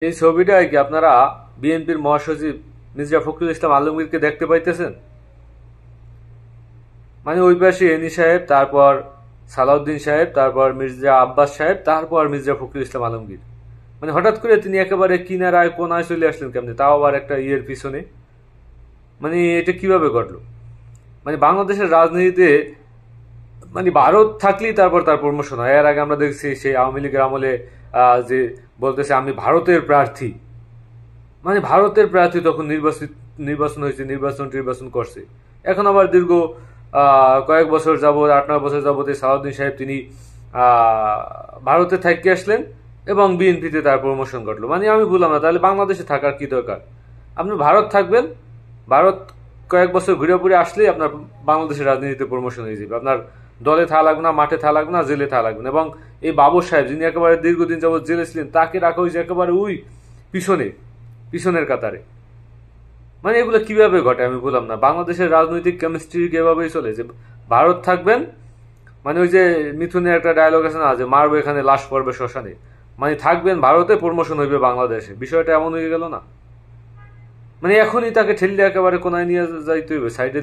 এই ছবিটায় কি আপনারা বিএনপির মহাসচিব মির্জা ফখরুল ইসলাম আলমগীরকে দেখতে পাইতেছেন? মানে ওই পাশে এনি সাহেব, তারপর সালাউদ্দিন সাহেব, তারপর মির্জা আব্বাস সাহেব, তারপর মির্জা ফখরুল ইসলাম আলমগীর। মানে হঠাৎ করে তিনি একেবারে কিনারায় কোনায় চলে আসলেন কেমনে, তাও আবার একটা ইয়ের পিছনে। মানে এটা কিভাবে ঘটলো? মানে বাংলাদেশের রাজনীতিতে মানে ভারত থাকলেই তারপর তার প্রমোশন হয়। এর আগে আমরা দেখছি সেই আওয়ামী লীগের আমলে যে বলতেছে আমি ভারতের প্রার্থী। মানে ভারতের প্রার্থী তখন নির্বাচন হয়েছে, নির্বাচন করছে। এখন আবার দীর্ঘ কয়েক বছর যাবত, 8-9 বছর যাবত সালাউদ্দিন সাহেব তিনি ভারতে থাকি আসলেন এবং বিএনপিতে তার প্রমোশন ঘটলো। মানে আমি বললাম না তাহলে বাংলাদেশে থাকার কি দরকার? আপনি ভারত থাকবেন, ভারত কয়েক বছর ঘুরে ঘুরে আসলেই আপনার বাংলাদেশের রাজনীতিতে প্রমোশন হয়ে যাবে। আপনার দলে থাকা লাগবে না, মাঠে থাকা লাগবে না, জেলে থাকা লাগবে না। এবং এই বাবর সাহেব যিনি একেবারে দীর্ঘদিন যাবত জেলে ছিলেন, তাকে রাখা হয়েছে একেবারে ওই পিছনে, পিছনের কাতারে। মানে এগুলো কিভাবে ঘটে আমি বললাম না। বাংলাদেশের রাজনৈতিক কেমিস্ট্রি এভাবেই চলে যে ভারত থাকবেন, মানে ওই যে মিথুনের একটা ডায়লগ আছে না যে মারবো এখানে লাশ পড়বে শ্মশানে, মানে থাকবেন ভারতে, প্রমোশন হইবে বাংলাদেশে। বিষয়টা এমন হয়ে গেল না? মানে এখনই তাকে ঠেললে একেবারে কোনায় নিয়ে যাইতে হইবে, সাইডে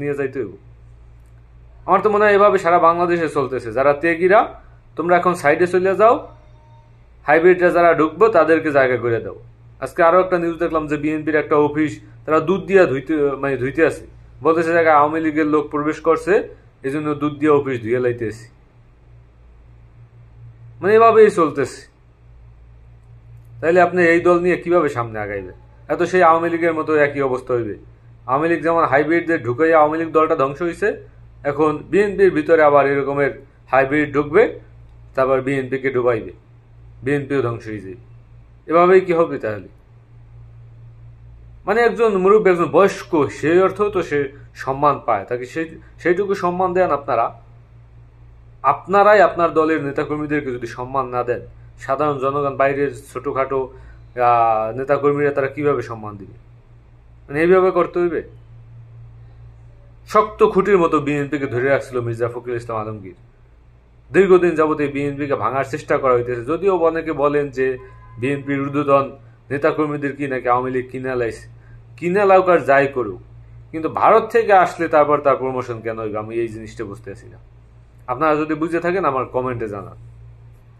নিয়ে যাইতে হইব। আমার তো মনে হয় এভাবে সারা বাংলাদেশে চলতেছে। যারা তেগিরা তোমরা এখন সাইডে চলে যাও, হাইব্রিডরা যারা ঢুকবো তাদেরকে জায়গা করে দাও। আজকে আরো একটা নিউজ দেখলাম যে বিএনপির একটা অফিস তারা দুধ দিয়া ধুইতে আছে। বলতেছে জায়গায় আওয়ামী লীগের লোক প্রবেশ করছে, এই জন্য দুধ দিয়ে অফিস ধুয়ে লাইতেছি। মানে এভাবেই চলতেছে। তাইলে আপনি এই দল নিয়ে কিভাবে সামনে আগাইবেন? এত সেই আওয়ামী লীগের মতো একই অবস্থা হইবে। আওয়ামী লীগ যেমন হাইব্রিডদের ঢুকাইয়া আওয়ামী লীগ দলটা ধ্বংস হয়েছে, এখন বিএনপির ভিতরে আবার এরকমের হাইব্রিড ঢুকবে, তারপর বিএনপিকে ডুবাইবে, বিএনপিও ধ্বংস হয়ে যাবে। এভাবেই কি হবে তাহলে? মানে একজন মুরব্বী, একজন বয়স্ক, সেই অর্থেও তো সে সম্মান পায়, তাকে সেইটুকু সম্মান দেন আপনারা। আপনারাই আপনার দলের নেতাকর্মীদেরকে যদি সম্মান না দেন, সাধারণ জনগণ, বাইরের ছোটখাটো নেতাকর্মীরা তারা কিভাবে সম্মান দিবে? মানে এইভাবে করতে হইবে। শক্ত খুঁটির মতো বিএনপিকে ধরে রাখছিল মির্জা ফখরুল ইসলাম আলমগীর। দীর্ঘদিন যাবত এই বিএনপিকে ভাঙার চেষ্টা করা হইতেছে। যদিও অনেকে বলেন যে বিএনপির ঊর্ধ্বতন নেতাকর্মীদের কি নাকি আওয়ামী লীগ কিনে লাইছে, কিনে লাউক আর যাই করুক, কিন্তু ভারত থেকে আসলে তারপর তার প্রমোশন কেন হইবে? আমি এই জিনিসটা বুঝতেছি না। আপনারা যদি বুঝে থাকেন আমার কমেন্টে জানান।